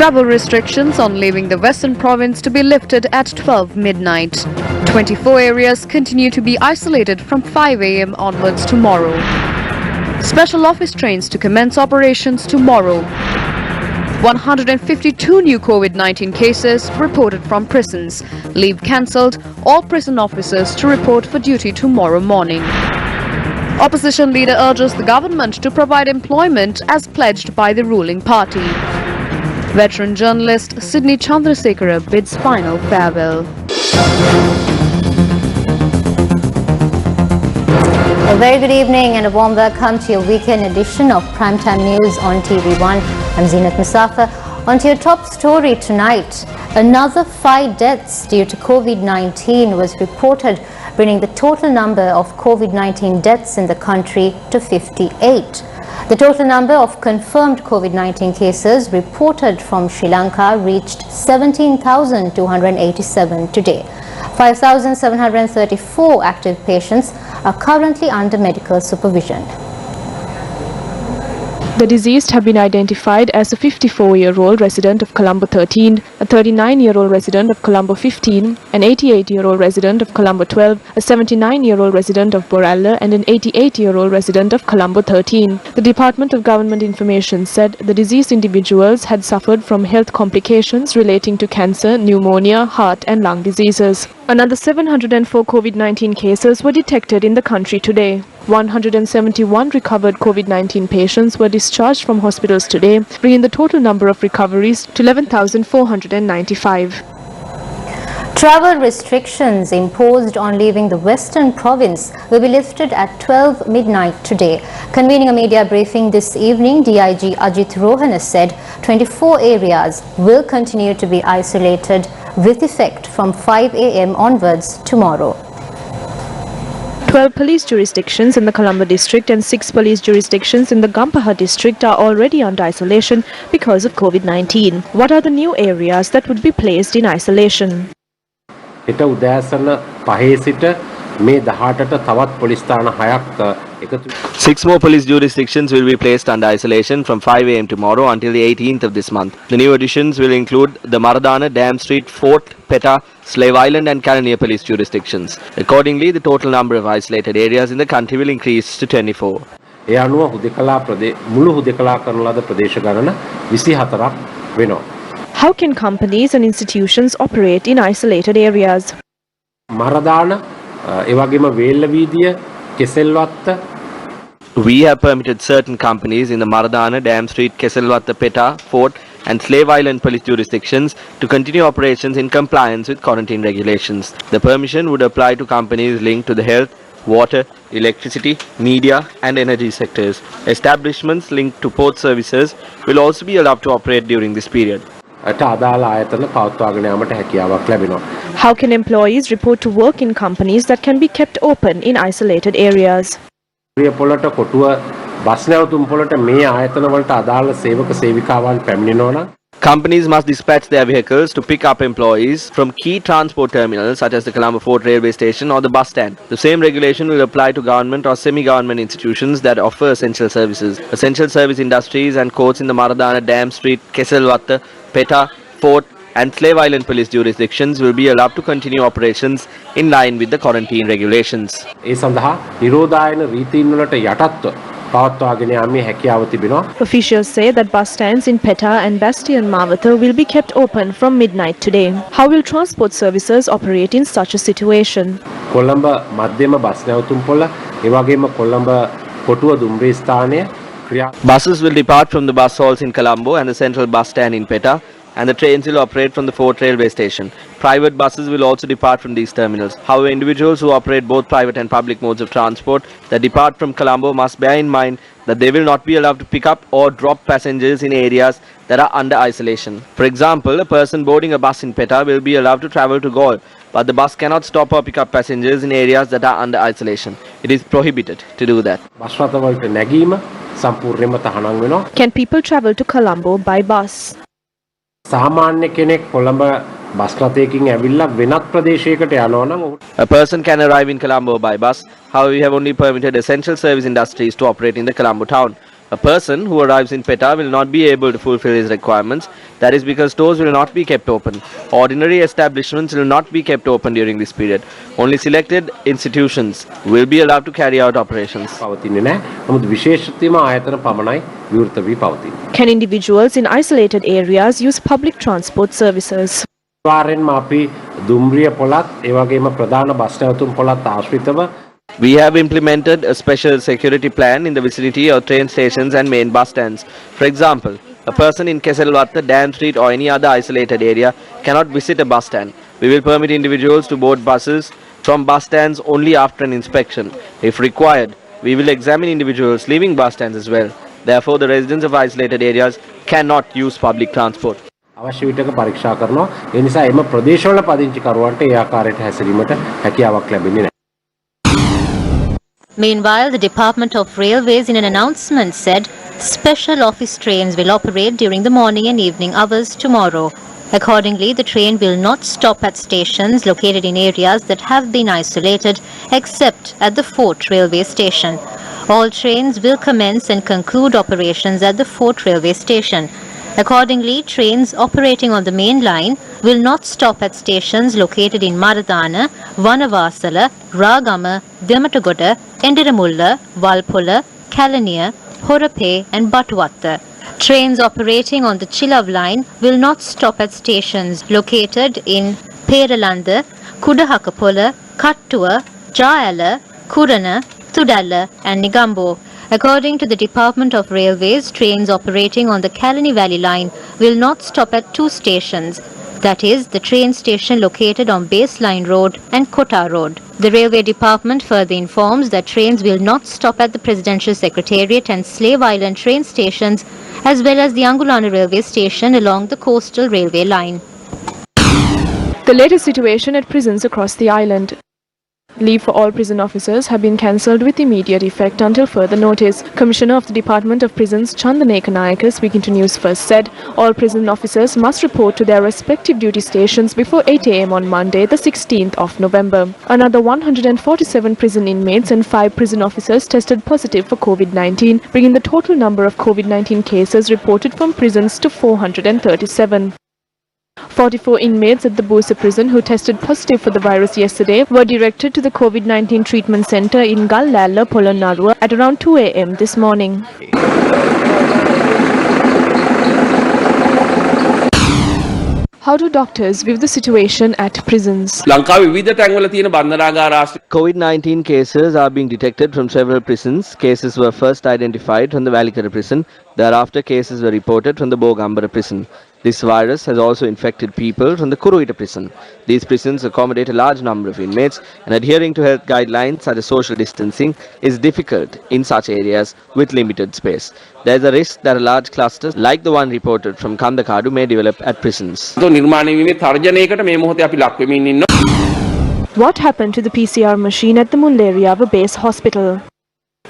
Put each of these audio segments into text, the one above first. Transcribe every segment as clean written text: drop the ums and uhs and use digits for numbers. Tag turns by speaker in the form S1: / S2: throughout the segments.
S1: Travel restrictions on leaving the Western Province to be lifted at 12 midnight. 24 areas continue to be isolated from 5 a.m. onwards tomorrow. Special office trains to commence operations tomorrow. 152 new COVID-19 cases reported from prisons. Leave cancelled. All prison officers to report for duty tomorrow morning. Opposition leader urges the government to provide employment as pledged by the ruling party. Veteran journalist Sydney Chandrasekhara bids final farewell.
S2: A very good evening and a warm welcome to your weekend edition of Primetime News on TV1. I'm Zeenat Musafa. On to your top story tonight. Another 5 deaths due to COVID-19 was reported, bringing the total number of COVID-19 deaths in the country to 58. The total number of confirmed COVID-19 cases reported from Sri Lanka reached 17,287 today. 5,734 active patients are currently under medical supervision.
S3: The deceased have been identified as a 54-year-old resident of Colombo 13, a 39-year-old resident of Colombo 15, an 88-year-old resident of Colombo 12, a 79-year-old resident of Boralla and an 88-year-old resident of Colombo 13. The Department of Government Information said the deceased individuals had suffered from health complications relating to cancer, pneumonia, heart and lung diseases. Another 704 COVID-19 cases were detected in the country today. 171 recovered COVID-19 patients were discharged from hospitals today, bringing the total number of recoveries to 11,495.
S2: Travel restrictions imposed on leaving the Western Province will be lifted at 12 midnight today. Convening a media briefing this evening, DIG Ajit Rohana said 24 areas will continue to be isolated with effect from 5 a.m. onwards tomorrow.
S3: 12 police jurisdictions in the Colombo district and 6 police jurisdictions in the Gampaha district are already under isolation because of COVID-19. What are the new areas that would be placed in isolation?
S4: හෙට උදෑසන 5 සිට මේ 18ට තවත් police ස්ථාන 6ක් එකතු.
S5: 6 more police jurisdictions will be placed under isolation from 5 a.m. tomorrow until the 18th of this month. The new additions will include the Maradana, Dam Street, Fort, Peta, Slave Island and Kalaniya police jurisdictions. Accordingly, the total number of isolated areas in the country will increase to 24.
S4: ඒ අනුව මුළු හුදකලා කරන ලද ප්‍රදේශ ගණන 24ක් වෙනවා.
S3: How can companies and institutions operate in isolated areas?
S4: Maradana ඒ වගේම වේල්ලවීදිය Kesselwatta.
S5: We have permitted certain companies in the Maradana, Dam Street, Keselwatta, Peta, Fort and Slave Island police jurisdictions to continue operations in compliance with quarantine regulations. The permission would apply to companies linked to the health, water, electricity, media and energy sectors. Establishments linked to port services will also be allowed to operate during this period.
S3: How can employees report to work in companies that can be kept open in isolated areas?
S5: Companies must dispatch their vehicles to pick up employees from key transport terminals such as the Colombo Fort railway station or the bus stand. The same regulation will apply to government or semi-government institutions that offer essential services. Essential service industries and courts in the Maradana, Dam Street, Keselwatta, Peta, Fort and Slave Island police jurisdictions will be allowed to continue operations in line with the quarantine regulations.
S3: Officials say that bus stands in Peta and Bastion Mawatha will be kept open from midnight today. How will transport services operate in such a situation?
S4: Colombo මධ්‍යම bus නැවතුම්පොළ ඒ වගේම කොළඹ කොටුව දුම්රිය ස්ථානය.
S5: Buses will depart from the bus halls in Colombo and the central bus stand in Peta, and the trains will operate from the Fort railway station. Private buses will also depart from these terminals. However, individuals who operate both private and public modes of transport that depart from Colombo must bear in mind that they will not be allowed to pick up or drop passengers in areas that are under isolation. For example, a person boarding a bus in Peta will be allowed to travel to Galle, but the bus cannot stop or pick up passengers in areas that are under isolation. It is prohibited to do that.
S3: Can people travel to Colombo by bus?
S4: සාමාන්‍ය කෙනෙක් Colombo bus රථයකින් ඇවිල්ලා වෙනත් ප්‍රදේශයකට යනවා නම්
S5: a person can arrive in Colombo by bus. However, we have only permitted essential service industries to operate in the Colombo town. A person who arrives in PETA will not be able to fulfill his requirements. That is because stores will not be kept open. Ordinary establishments will not be kept open during this period. Only selected institutions will be allowed to carry out operations.
S4: පවතින්නේ නැහැ. නමුත් විශේෂිතම ආයතන පමණයි විවෘත වී පවතින්නේ.
S3: Can individuals in isolated areas use public transport services?
S4: අනිවාර්යෙන්ම අපි දුම්රිය පොළත් ඒ වගේම ප්‍රධාන බස් නැවතුම් පොළත් ආශ්‍රිතව
S5: We have implemented a special security plan in the vicinity of train stations and main bus stands. For example, a person in Keselwatta, Dan Street or any other isolated area cannot visit a bus stand. We will permit individuals to board buses from bus stands only after an inspection. If required, we will examine individuals leaving bus stands as well. Therefore, the residents of isolated areas cannot use public transport.
S4: අවශ්‍ය විටක පරීක්ෂා කරනවා. ඒ නිසා එම ප්‍රදේශවල පදිංචිකරුවන්ට ඒ ආකාරයට හැසිරීමට හැකියාවක් ලැබෙන්නේ නැහැ.
S2: Meanwhile, the Department of Railways in an announcement said special office trains will operate during the morning and evening hours tomorrow. Accordingly, the train will not stop at stations located in areas that have been isolated except at the Fort Railway Station. All trains will commence and conclude operations at the Fort Railway Station. Accordingly, trains operating on the main line will not stop at stations located in Maradana, Vanavasala, Ragama, Vyamatagoda, Endiramulla, Valpola, Kalaniya, Horape and Batuwatta. Trains operating on the Chilav line will not stop at stations located in Peralanda, Kudahakapola, Kattua, Jayala, Kurana, Tudala and Nigambo. According to the Department of Railways, trains operating on the Kalani Valley line will not stop at two stations, that is, the train station located on Baseline Road and Kota Road. The Railway Department further informs that trains will not stop at the Presidential Secretariat and Slave Island train stations, as well as the Angulana Railway Station along the coastal railway line.
S3: The latest situation at prisons across the island. Leave for all prison officers have been cancelled with immediate effect until further notice. Commissioner of the Department of Prisons Chandaneka Nayaka, speaking to Newsfirst, said all prison officers must report to their respective duty stations before 8 a.m. on Monday, the 16th of November. Another 147 prison inmates and 5 prison officers tested positive for COVID-19, bringing the total number of COVID-19 cases reported from prisons to 437. 44 inmates at the Busa prison who tested positive for the virus yesterday were directed to the COVID-19 treatment center in Gallala, Polonnaruwa at around 2 a.m. this morning. How do doctors view the situation at prisons?
S5: COVID-19 cases are being detected from several prisons. Cases were first identified from the Valikara prison. Thereafter, cases were reported from the Bogambara prison. This virus has also infected people from the Kuruita prison. These prisons accommodate a large number of inmates, and adhering to health guidelines such as social distancing is difficult in such areas with limited space. There is a risk that a large cluster like the one reported from Kandakadu may develop at prisons.
S3: What happened to the PCR machine at the Mulleriava Base Hospital?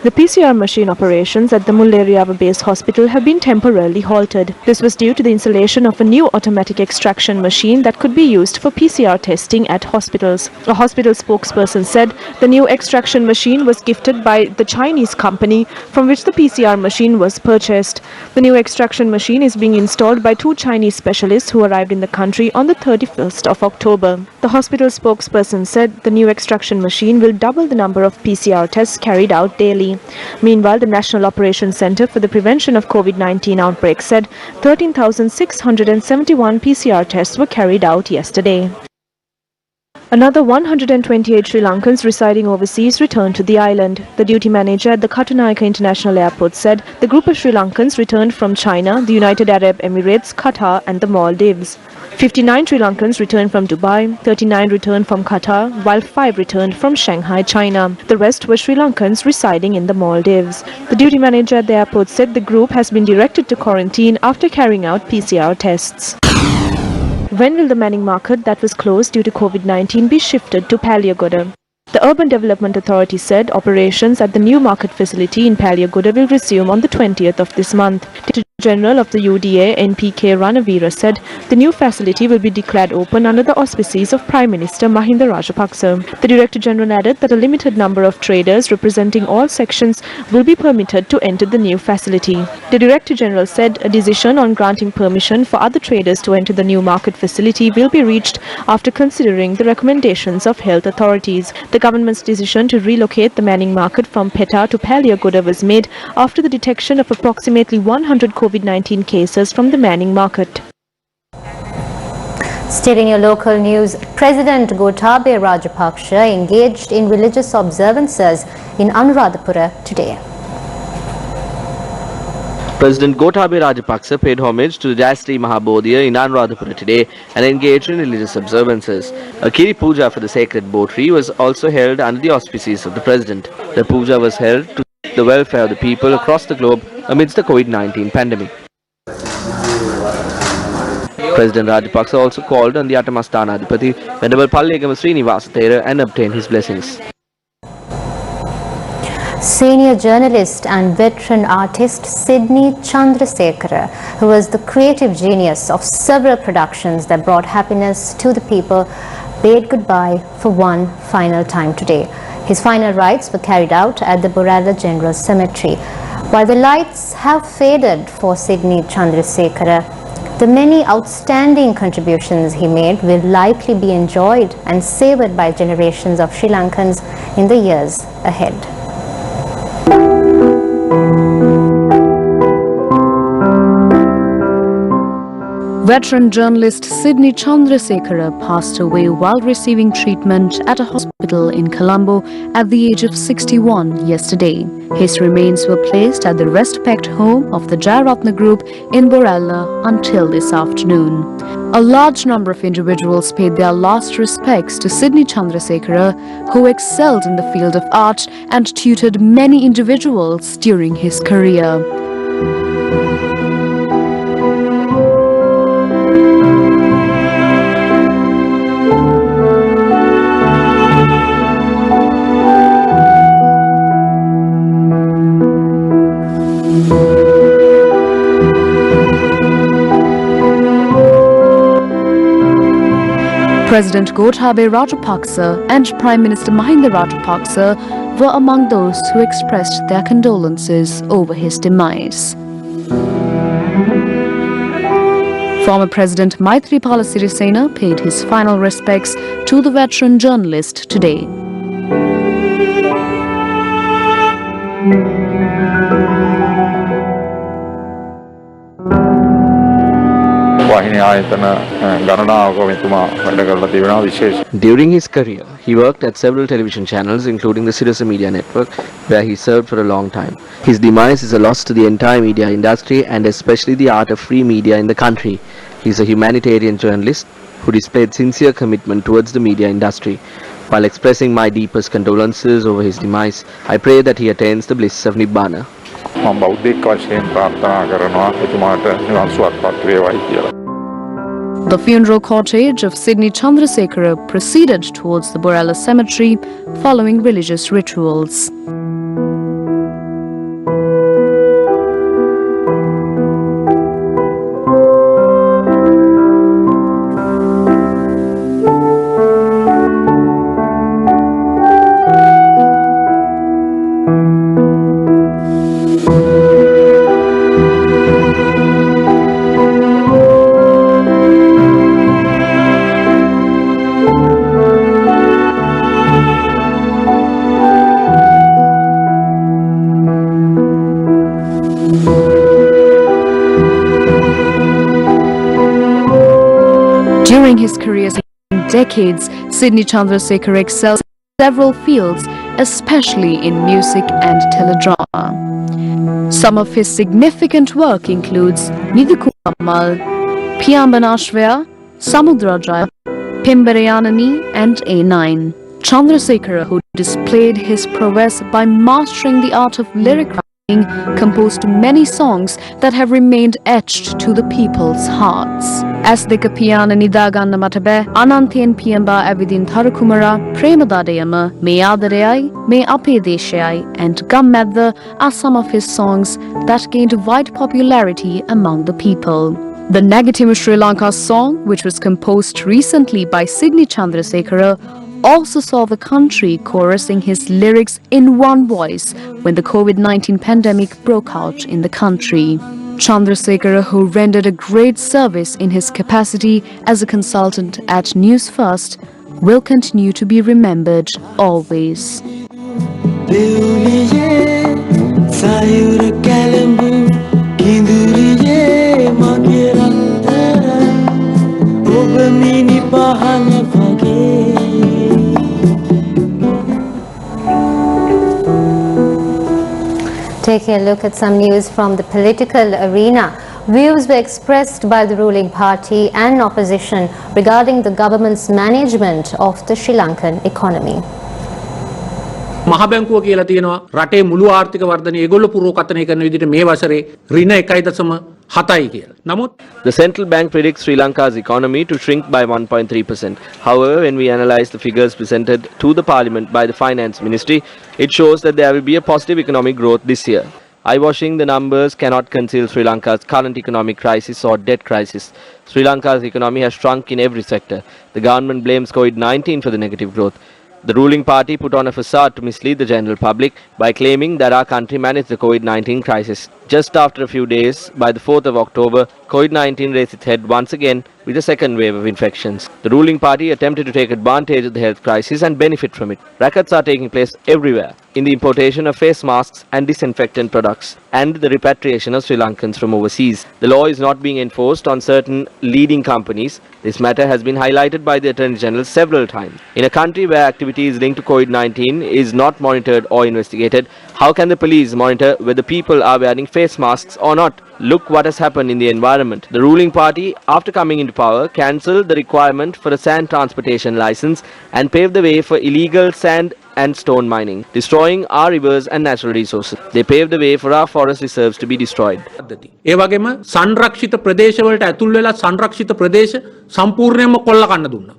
S3: The PCR machine operations at the Mulleriava Base Hospital have been temporarily halted. This was due to the installation of a new automatic extraction machine that could be used for PCR testing at hospitals. A hospital spokesperson said the new extraction machine was gifted by the Chinese company from which the PCR machine was purchased. The new extraction machine is being installed by 2 Chinese specialists who arrived in the country on the 31st of October. The hospital spokesperson said the new extraction machine will double the number of PCR tests carried out daily. Meanwhile, the National Operations Centre for the Prevention of COVID-19 Outbreak said 13,671 PCR tests were carried out yesterday. Another 128 Sri Lankans residing overseas returned to the island. The duty manager at the Katunayaka International Airport said the group of Sri Lankans returned from China, the United Arab Emirates, Qatar and the Maldives. 59 Sri Lankans returned from Dubai, 39 returned from Qatar, while 5 returned from Shanghai, China. The rest were Sri Lankans residing in the Maldives. The duty manager at the airport said the group has been directed to quarantine after carrying out PCR tests. When will the Manning market that was closed due to COVID-19 be shifted to Paliagoda? The Urban Development Authority said operations at the new market facility in Paliagoda will resume on the 20th of this month. Director General of the UDA, NPK Ranavira, said the new facility will be declared open under the auspices of Prime Minister Mahinda Rajapaksa. The Director General added that a limited number of traders representing all sections will be permitted to enter the new facility. The Director General said a decision on granting permission for other traders to enter the new market facility will be reached after considering the recommendations of health authorities. The government's decision to relocate the Manning market from Peta to Paliagoda was made after the detection of approximately 100 COVID-19 cases from the Manning market.
S2: Still in your local news, President Gotabaya Rajapaksa engaged in religious observances in Anuradhapura today.
S5: President Gotabaya Rajapaksa paid homage to the Jayasri Mahabodhiya in Anuradhapura today and engaged in religious observances. A Kiri Puja for the sacred bow tree was also held under the auspices of the President. The puja was held to seek the welfare of the people across the globe amidst the COVID-19 pandemic. President Rajapaksa also called on the Atamasthana-adhipati Venerable Pallegama Srinivasa Thera and obtained his blessings.
S2: Senior journalist and veteran artist Sydney Chandrasekhara, who was the creative genius of several productions that brought happiness to the people, bade goodbye for one final time today. His final rites were carried out at the Boralla General Cemetery. While the lights have faded for Sydney Chandrasekhara, the many outstanding contributions he made will likely be enjoyed and savoured by generations of Sri Lankans in the years ahead.
S1: Veteran journalist Sydney Chandrasekhara passed away while receiving treatment at a hospital in Colombo at the age of 61 yesterday. His remains were placed at the Respect home of the Jayaratna Group in Boralla until this afternoon. A large number of individuals paid their last respects to Sydney Chandrasekhara, who excelled in the field of art and tutored many individuals during his career. President Gotabaya Rajapaksa and Prime Minister Mahinda Rajapaksa were among those who expressed their condolences over his demise. Former President Maithripala Sirisena paid his final respects to the veteran journalist today.
S5: During his career, he worked at several television channels, including the Sirasa Media Network, where he served for a long time. His demise is a loss to the entire media industry and especially the art of free media in the country. He is a humanitarian journalist who displayed sincere commitment towards the media industry. While expressing my deepest condolences over his demise, I pray that he attains the bliss of Nibbana.
S1: The funeral cortege of Sydney Chandrasekhara proceeded towards the Boralla Cemetery following religious rituals. During his career in decades, Sydney Chandrasekhara excelled in several fields, especially in music and teledrama. Some of his significant work includes Nidhukumamal, Piyambanashvaya, Samudrajaya, Pimbarayanani and A9. Chandrasekhara, who displayed his prowess by mastering the art of lyric composed many songs that have remained etched to the people's hearts. As the Kapiana Nidagan Matabe, Anantien Piamba Avidin Tarakumara, Premadadayama, Meadareai, Me Apedeshai, and Gammadha are some of his songs that gained wide popularity among the people. The Negative Sri Lanka song, which was composed recently by Sidney Chandrasekhara, also saw the country chorusing his lyrics in one voice when the COVID-19 pandemic broke out in the country. Chandrasekhara, who rendered a great service in his capacity as a consultant at Newsfirst, will continue to be remembered always.
S2: Taking a look at some news from the political arena, views were expressed by the ruling party and opposition regarding the government's management of the Sri Lankan economy.
S6: මහ බැංකුව කියලා තියෙනවා රටේ මුළු ආර්ථික වර්ධනය ඒගොල්ලෝ පුරෝකථනය කරන විදිහට මේ වසරේ ඍණ 1.7යි කියලා. නමුත්
S5: the central bank predicts Sri Lanka's economy to shrink by 1.3%. However, when we analyze the figures presented to the parliament by the finance ministry, it shows that there will be a positive economic growth this year. Eye-washing, the numbers cannot conceal Sri Lanka's current economic crisis or debt crisis. Sri Lanka's economy has shrunk in every sector. The government blames COVID-19 for the negative growth. The ruling party put on a facade to mislead the general public by claiming that our country managed the COVID-19 crisis. Just after a few days, by the 4th of October, COVID-19 raised its head once again with a second wave of infections. The ruling party attempted to take advantage of the health crisis and benefit from it. Rackets are taking place everywhere in the importation of face masks and disinfectant products and the repatriation of Sri Lankans from overseas. The law is not being enforced on certain leading companies. This matter has been highlighted by the Attorney General several times. In a country where activities linked to COVID-19 is not monitored or investigated, how can the police monitor whether people are wearing face masks or not? Look what has happened in the environment. The ruling party, after coming into power, cancelled the requirement for a sand transportation license and paved the way for illegal sand and stone mining, destroying our rivers and natural resources. They paved the way for our forest reserves to be destroyed.
S6: ඒ වගේම සංරක්ෂිත ප්‍රදේශවලට ඇතුල් වෙලා සංරක්ෂිත ප්‍රදේශ සම්පූර්ණයෙන්ම කොල්ල කන්න දුන්නා.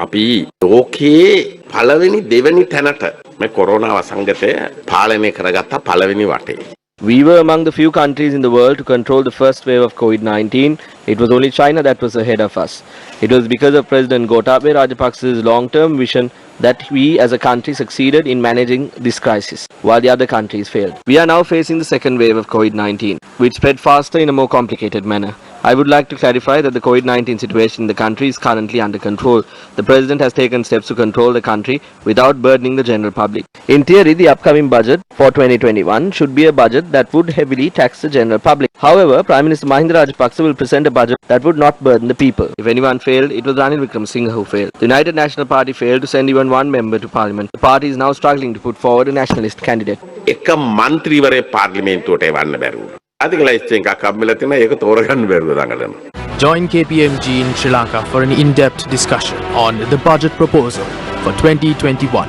S7: අපි ලෝකයේ පළවෙනි දෙවෙනි තැනට මේ කොරෝනා වසංගතය පාලනය කරගත්ත පළවෙනි වටේ.
S5: We were among the few countries in the world to control the first wave of COVID-19. It was only China that was ahead of us. It was because of President Gotabaya Rajapaksa's long-term vision that we as a country succeeded in managing this crisis, while the other countries failed. We are now facing the second wave of COVID-19, which spread faster in a more complicated manner. I would like to clarify that the COVID-19 situation in the country is currently under control. The President has taken steps to control the country without burdening the general public. In theory, the upcoming budget for 2021 should be a budget that would heavily tax the general public. However, Prime Minister Mahinda Rajapaksa will present a budget that would not burden the people. If anyone failed, it was Ranil Wickremesinghe who failed. The United National Party failed to send even one member to Parliament. The party is now struggling to put forward a nationalist candidate.
S7: එක මන්ත්‍රීවරේ පාර්ලිමේන්තුවට එවන්න බැරුව. අධික list එකක් හම්බෙලා තියෙනවා ඒක තෝරගන්න බැරුව දඟලනවා.
S8: Join KPMG in Sri Lanka for an in-depth discussion on the budget proposal for 2021,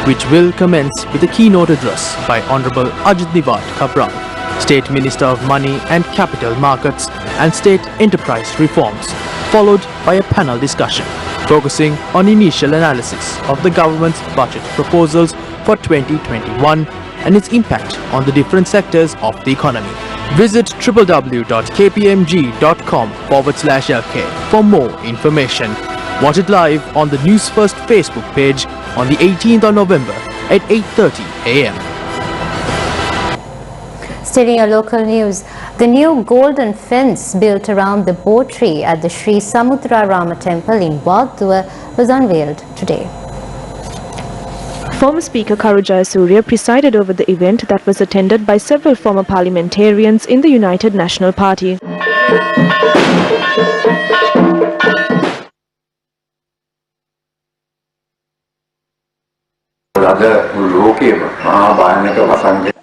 S8: which will commence with a keynote address by Honorable Ajit Niwat Kabral, State Minister of Money and Capital Markets and State Enterprise Reforms, followed by a panel discussion focusing on initial analysis of the government's budget proposals for 2021 and its impact on the different sectors of the economy. Visit www.kpmg.com/lk for more information. Watch it live on the Newsfirst Facebook page on the 18th of November at 8:30 a.m.
S2: Still in your local news, the new golden fence built around the Bo tree at the Sri Samudrarama temple in Wadua was unveiled today.
S3: Former Speaker Karujaya Surya presided over the event that was attended by several former parliamentarians in the United National Party.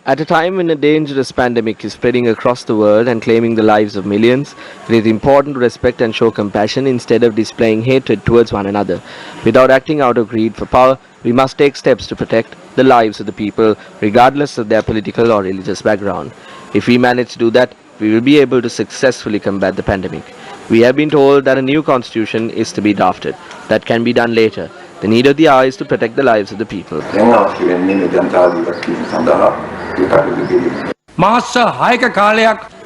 S5: At a time when a dangerous pandemic is spreading across the world and claiming the lives of millions, it is important to respect and show compassion instead of displaying hatred towards one another. Without acting out of greed for power, we must take steps to protect the lives of the people regardless of their political or religious background. If we manage to do that, we will be able to successfully combat the pandemic. We have been told that a new constitution is to be drafted. That can be done later. The need of the hour is to protect the lives of the people.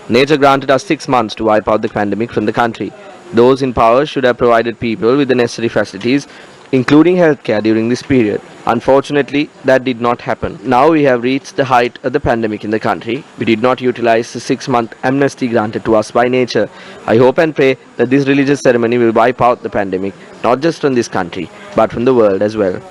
S5: Nature granted us 6 months to wipe out the pandemic from the country. Those in power should have provided people with the necessary facilities, including healthcare during this period. Unfortunately, that did not happen. Now we have reached the height of the pandemic in the country. We did not utilize the 6-month amnesty granted to us by nature. I hope and pray that this religious ceremony will wipe out the pandemic, not just from this country, but from the world as well.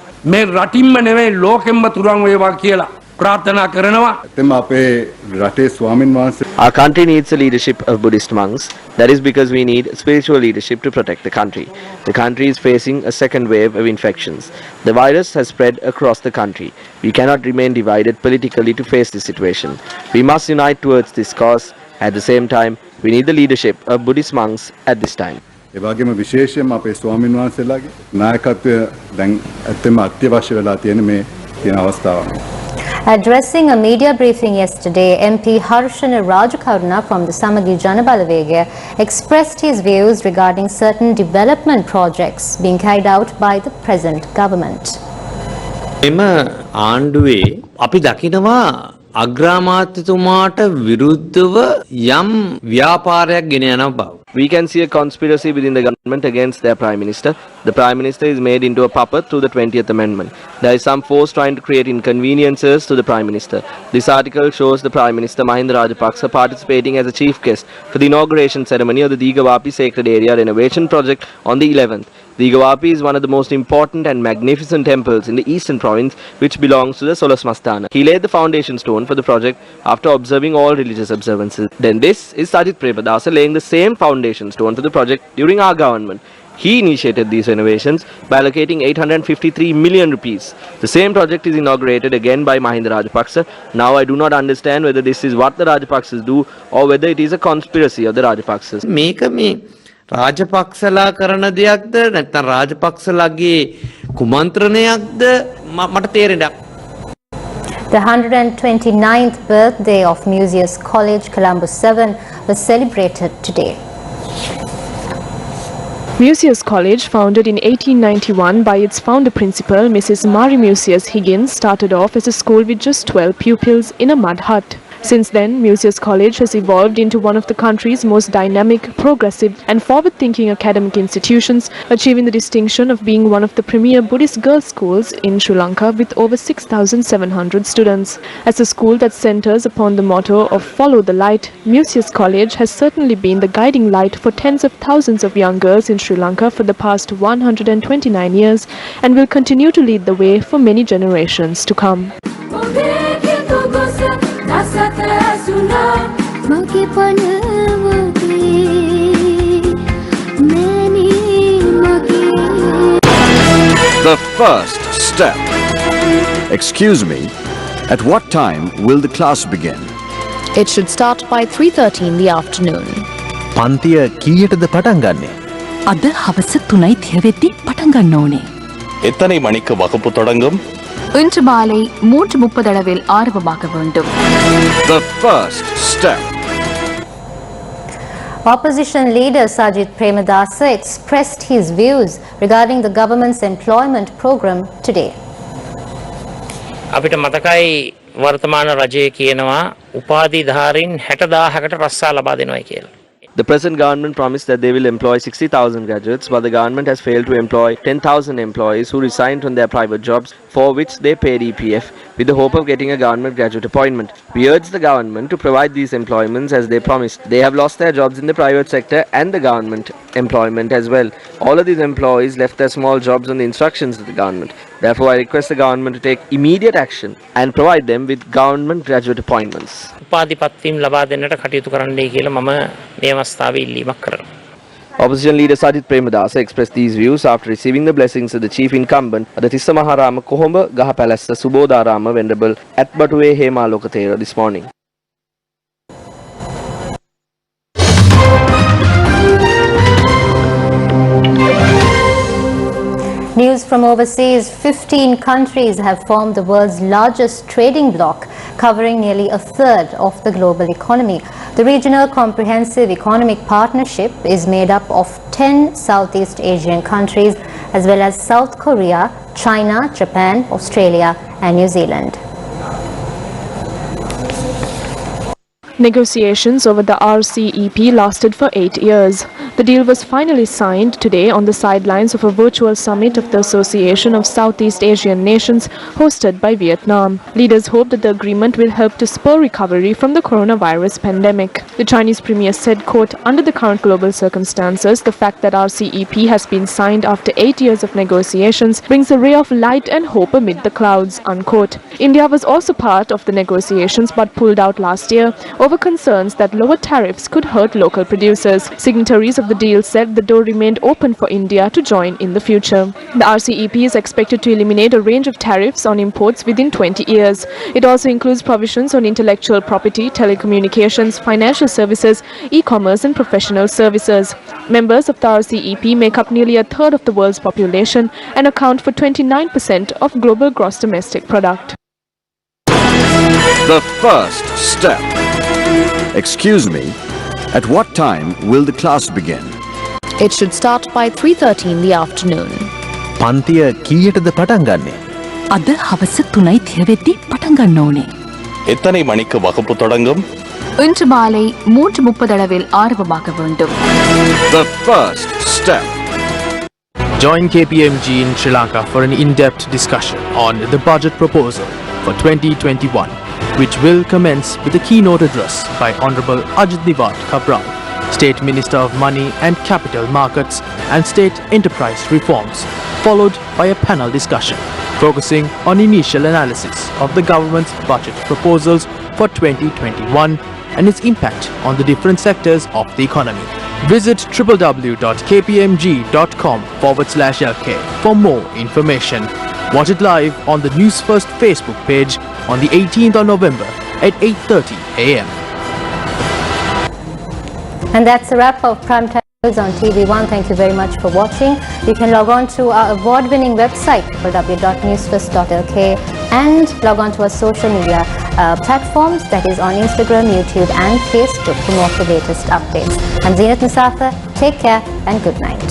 S5: Our country needs the leadership of Buddhist monks. That is because we need spiritual leadership to protect the country. The country is facing a second wave of infections. The virus has spread across the country. We cannot remain divided politically to face this situation. We must unite towards this cause. At the same time, we need the leadership of Buddhist monks at this time.
S9: එවගේම විශේෂයෙන්ම අපේ ස්වාමීන් වහන්සේලාගේ නායකත්වය දැන් ඇත්තම අත්‍යවශ්‍ය වෙලා තියෙන මේ තියෙන අවස්ථාව.
S2: Addressing a media briefing yesterday, MP Harshana Rajakaruna from the Samagi Janabalavegaya expressed his views regarding certain development projects being carried out by the present government.
S10: එම ආණ්ඩුවේ අපි දකිනවා අග්‍රාමාත්‍යතුමාට විරුද්ධව යම් ව්‍යාපාරයක් ගෙන යන බව.
S5: We can see a conspiracy within the government against their Prime Minister. The Prime Minister is made into a puppet through the 20th Amendment. There is some force trying to create inconveniences to the Prime Minister. This article shows the Prime Minister Mahinda Rajapaksa participating as a chief guest for the inauguration ceremony of the Digavapi Sacred Area Renovation Project on the 11th. Digavapi is one of the most important and magnificent temples in the eastern province, which belongs to the Solasmasthana. He laid the foundation stone for the project after observing all religious observances. Then this is Sajith Premadasa laying the same foundation stone for the project during our government. He initiated these renovations by allocating 853 million rupees. The same project is inaugurated again by Mahinda Rajapaksa. Now I do not understand whether this is what the Rajapaksas do or whether it is a conspiracy of the Rajapaksas.
S10: මේක මේ රාජපක්ෂලා කරන දෙයක්ද නැත්නම් රාජපක්ෂලාගේ කුමන්ත්‍රණයක්ද මට තේරෙන්නේ.
S2: The 129th birthday of Museus College, Colombo 7 was celebrated today.
S3: Museus College, founded in 1891 by its founder principal, Mrs. Mary Museus Higgins, started off as a school with just 12 pupils in a mud hut. Since then, Museus College has evolved into one of the country's most dynamic, progressive and forward-thinking academic institutions, achieving the distinction of being one of the premier Buddhist girls' schools in Sri Lanka with over 6,700 students. As a school that centers upon the motto of "Follow the Light," Museus College has certainly been the guiding light for tens of thousands of young girls in Sri Lanka for the past 129 years and will continue to lead the way for many generations to come.
S11: The first step. Excuse me, at what time will the class begin?
S1: It should start by 3:30 in the afternoon.
S8: පන්තිය කීයටද පටන් ගන්නෙ?
S12: අද හවස 3:30 වෙද්දී පටන් ගන්න ඕනේ.
S13: எத்தனை மணிக்கு வகுப்பு தொடங்கும்?
S1: இன்று மாலை 3:30 அளவில் ஆரம்பமாக வேண்டும்.
S11: The first step.
S2: Opposition leader Sajith Premadasa expressed his views regarding the government's employment program today.
S14: අපිට මතකයි වර්තමාන රජය කියනවා උපාධිධාරීන් 60000කට රස්සා ලබා දෙනවා කියලා.
S5: The present government promised that they will employ 60,000 graduates, but the government has failed to employ 10,000 employees who resigned from their private jobs for which they paid EPF with the hope of getting a government graduate appointment. We urge the government to provide these employments as they promised. They have lost their jobs in the private sector and the government employment as well. All of these employees left their small jobs on the instructions of the government. Therefore, I request the government to take immediate action and provide them with government graduate appointments.
S14: උපාධිපත්වීම් ලබා දෙන්නට කටයුතු කරන්නයි කියලා මම මේ අවස්ථාවේ ඉල්ලීමක් කරනවා.
S5: Opposition leader Sajith Premadasa expressed these views after receiving the blessings of the chief incumbent at the Tissa Maharama Kohomba Gahapalassa Subodharama Venerable at Batuwe Hema Lokatera this morning.
S2: News from overseas, 15 countries have formed the world's largest trading bloc, covering nearly a third of the global economy. The Regional Comprehensive Economic Partnership is made up of 10 Southeast Asian countries, as well as South Korea, China, Japan, Australia, and New Zealand.
S3: Negotiations over the RCEP lasted for 8 years. The deal was finally signed today on the sidelines of a virtual summit of the Association of Southeast Asian Nations hosted by Vietnam. Leaders hope that the agreement will help to spur recovery from the coronavirus pandemic. The Chinese premier said, quote, "Under the current global circumstances, the fact that RCEP has been signed after 8 years of negotiations brings a ray of light and hope amid the clouds," unquote. India was also part of the negotiations but pulled out last year over concerns that lower tariffs could hurt local producers. Signatories of the deal said the door remained open for India to join in the future. The RCEP is expected to eliminate a range of tariffs on imports within 20 years. It also includes provisions on intellectual property, telecommunications, financial services, e-commerce and professional services. Members of the RCEP make up nearly a third of the world's population and account for 29% of global gross domestic product.
S11: The first step. Excuse me, at what time will the class begin?
S1: It should start by 3:30 in the afternoon.
S13: පන්තිය කීයටද පටන් ගන්නේ?
S12: අද හවස 3:30 වෙද්දී පටන් ගන්න ඕනේ.
S13: எத்தனை மணிக்கு வகுப்பு தொடங்கும்?
S12: இன்று மாலை 3:30 அளவில் ஆரம்பமாக வேண்டும்.
S11: The first step.
S8: Join KPMG in Sri Lanka for an in-depth discussion on the budget proposal for 2021, which will commence with a keynote address by Honorable Ajit Nivat Kabral, State Minister of Money and Capital Markets and State Enterprise Reforms, followed by a panel discussion focusing on initial analysis of the government's budget proposals for 2021 and its impact on the different sectors of the economy. Visit www.kpmg.com/lk for more information. Watch it live on the Newsfirst Facebook page on the 18th of November at 8:30 a.m.
S2: And that's a wrap of Primetime News on TV1. Thank you very much for watching. You can log on to our award-winning website, www.newsfirst.lk, and log on to our social media platforms, that is on Instagram, YouTube and Facebook, for more of the latest updates. I'm Zeenat Musafa. Take care and good night.